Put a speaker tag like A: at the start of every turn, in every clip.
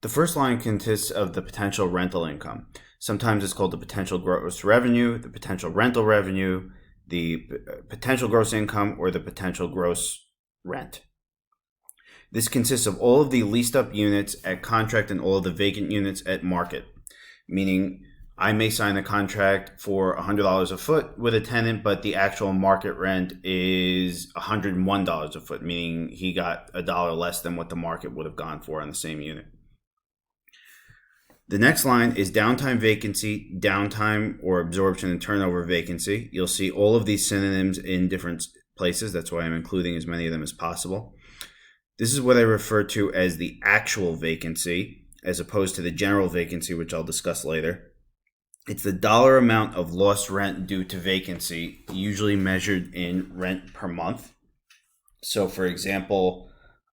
A: The first line consists of the potential rental income. Sometimes it's called the potential gross revenue, the potential rental revenue, the potential gross income, or the potential gross rent. This consists of all of the leased up units at contract and all of the vacant units at market, meaning I may sign a contract for $100 a foot with a tenant, but the actual market rent is $101 a foot, meaning he got a dollar less than what the market would have gone for on the same unit. The next line is downtime vacancy, downtime or absorption and turnover vacancy. You'll see all of these synonyms in different places. That's why I'm including as many of them as possible. This is what I refer to as the actual vacancy, as opposed to the general vacancy, which I'll discuss later. It's the dollar amount of lost rent due to vacancy, usually measured in rent per month. So, for example,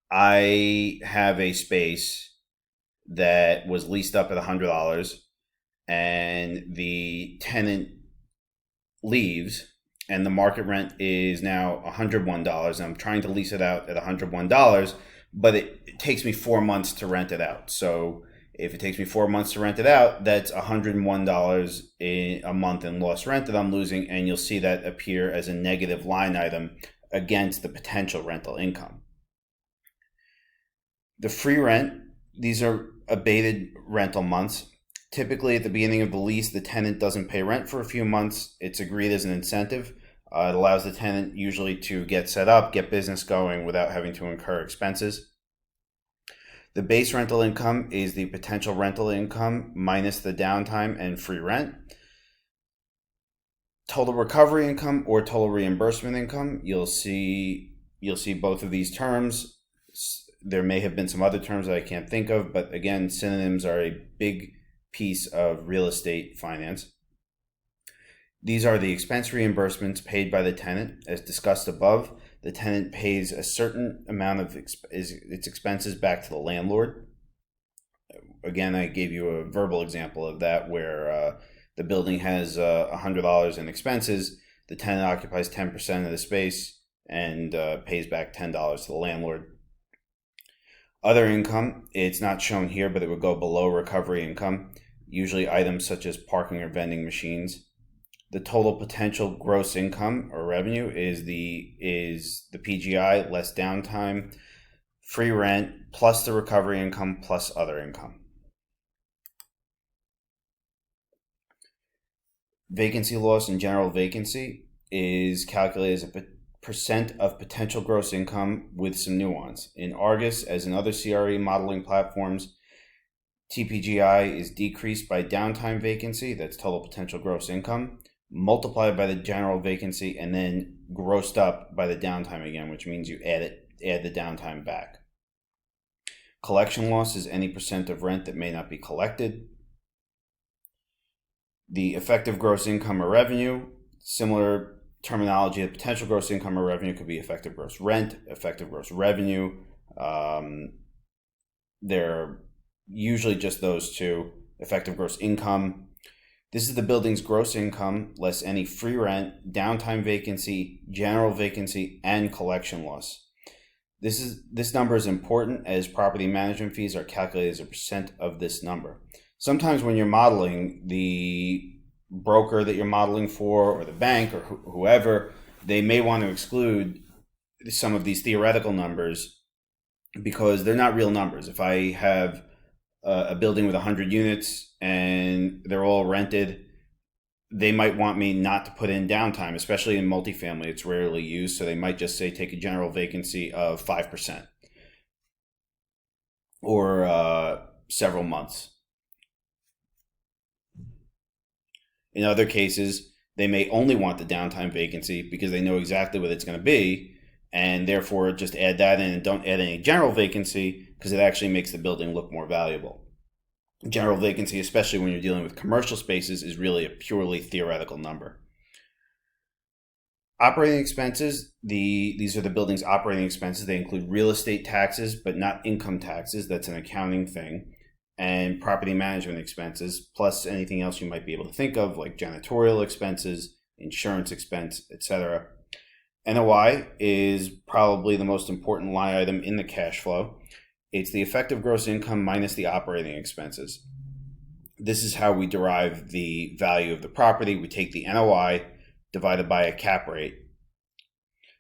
A: I have a space that was leased up at $100 and the tenant leaves and the market rent is now $101 and I'm trying to lease it out at $101, but it takes me 4 months to rent it out. So if it takes me 4 months to rent it out, that's $101 a month in lost rent that I'm losing, and you'll see that appear as a negative line item against the potential rental income. The free rent, these are abated rental months. Typically, at the beginning of the lease, the tenant doesn't pay rent for a few months. It's agreed as an incentive. It allows the tenant usually to get set up, get business going without having to incur expenses. The base rental income is the potential rental income minus the downtime and free rent. Total recovery income or total reimbursement income, you'll see both of these terms. There may have been some other terms that I can't think of, but again, synonyms are a big piece of real estate finance. These are the expense reimbursements paid by the tenant. As discussed above, the tenant pays a certain amount of its expenses back to the landlord. Again, I gave you a verbal example of that where the building has $100 in expenses. The tenant occupies 10% of the space and pays back $10 to the landlord. Other income, it's not shown here, but it would go below recovery income, usually items such as parking or vending machines. The total potential gross income or revenue is the PGI less downtime, free rent, plus the recovery income, plus other income. Vacancy loss and general vacancy is calculated as a percent of potential gross income with some nuance. In Argus, as in other CRE modeling platforms, TPGI is decreased by downtime vacancy, that's total potential gross income, multiplied by the general vacancy, and then grossed up by the downtime again, which means you add the downtime back. Collection loss is any percent of rent that may not be collected. The effective gross income or revenue, similar terminology of potential gross income or revenue, could be effective gross rent, effective gross revenue. They're usually just those two. Effective gross income. This is the building's gross income less any free rent, downtime vacancy, general vacancy, and collection loss. This number is important as property management fees are calculated as a percent of this number. Sometimes when you're modeling, the broker that you're modeling for or the bank or whoever, they may want to exclude some of these theoretical numbers because they're not real numbers. If I have a building with 100 units and they're all rented, they might want me not to put in downtime, especially in multifamily. It's rarely used, so they might just say take a general vacancy of 5% or several months. In other cases, they may only want the downtime vacancy because they know exactly what it's going to be, and therefore just add that in and don't add any general vacancy because it actually makes the building look more valuable. General vacancy, especially when you're dealing with commercial spaces, is really a purely theoretical number. Operating expenses, these are the building's operating expenses. They include real estate taxes, but not income taxes. That's an accounting thing. And property management expenses, plus anything else you might be able to think of, like janitorial expenses, insurance expense, etc. NOI is probably the most important line item in the cash flow. It's the effective gross income minus the operating expenses. This is how we derive the value of the property. We take the NOI divided by a cap rate.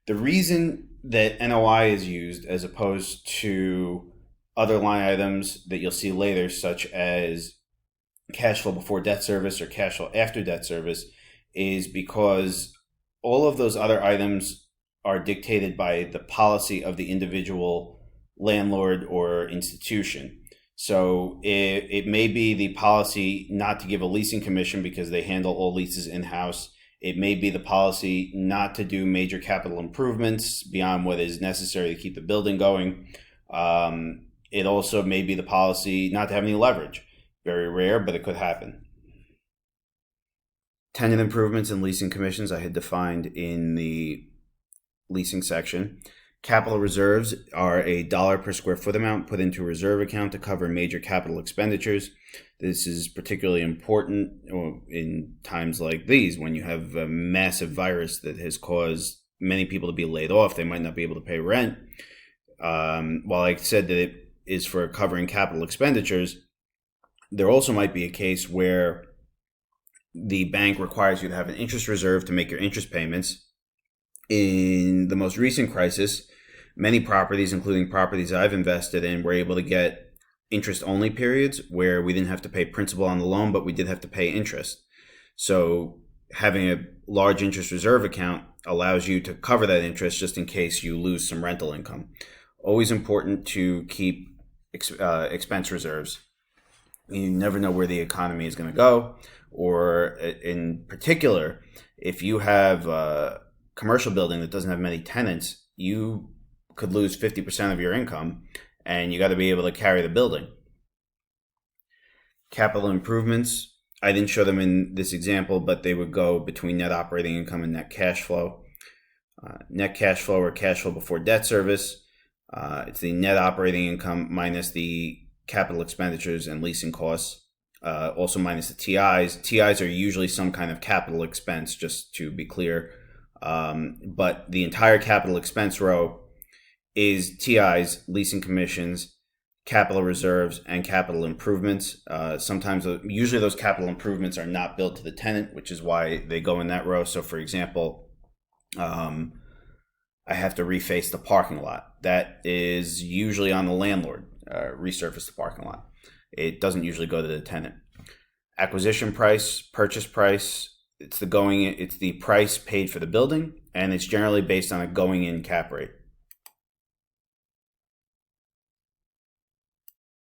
A: The reason that NOI is used as opposed to other line items that you'll see later, such as cash flow before debt service or cash flow after debt service, is because all of those other items are dictated by the policy of the individual landlord or institution. So it may be the policy not to give a leasing commission because they handle all leases in-house. It may be the policy not to do major capital improvements beyond what is necessary to keep the building going. It also may be the policy not to have any leverage. Very rare, but it could happen. Tenant improvements and leasing commissions I had defined in the leasing section. Capital reserves are $1 per square foot amount put into a reserve account to cover major capital expenditures. This is particularly important in times like these when you have a massive virus that has caused many people to be laid off. They might not be able to pay rent. While I said that it is for covering capital expenditures, there also might be a case where the bank requires you to have an interest reserve to make your interest payments. In the most recent crisis, many properties, including properties I've invested in, were able to get interest-only periods where we didn't have to pay principal on the loan, but we did have to pay interest. So having a large interest reserve account allows you to cover that interest just in case you lose some rental income. Always important to keep expense reserves. You never know where the economy is going to go, or in particular, if you have a commercial building that doesn't have many tenants, you could lose 50% of your income, and you got to be able to carry the building. Capital improvements, I didn't show them in this example, but they would go between net operating income and net cash flow. Net cash flow or cash flow before debt service, it's the net operating income minus the capital expenditures and leasing costs, also minus the TIs. TIs are usually some kind of capital expense, just to be clear. But the entire capital expense row is TIs, leasing commissions, capital reserves, and capital improvements. Usually those capital improvements are not billed to the tenant, which is why they go in that row. So for example, I have to reface the parking lot. That is usually on the landlord, resurface the parking lot. It doesn't usually go to the tenant. Acquisition price, purchase price, it's the price paid for the building, and it's generally based on a going-in cap rate.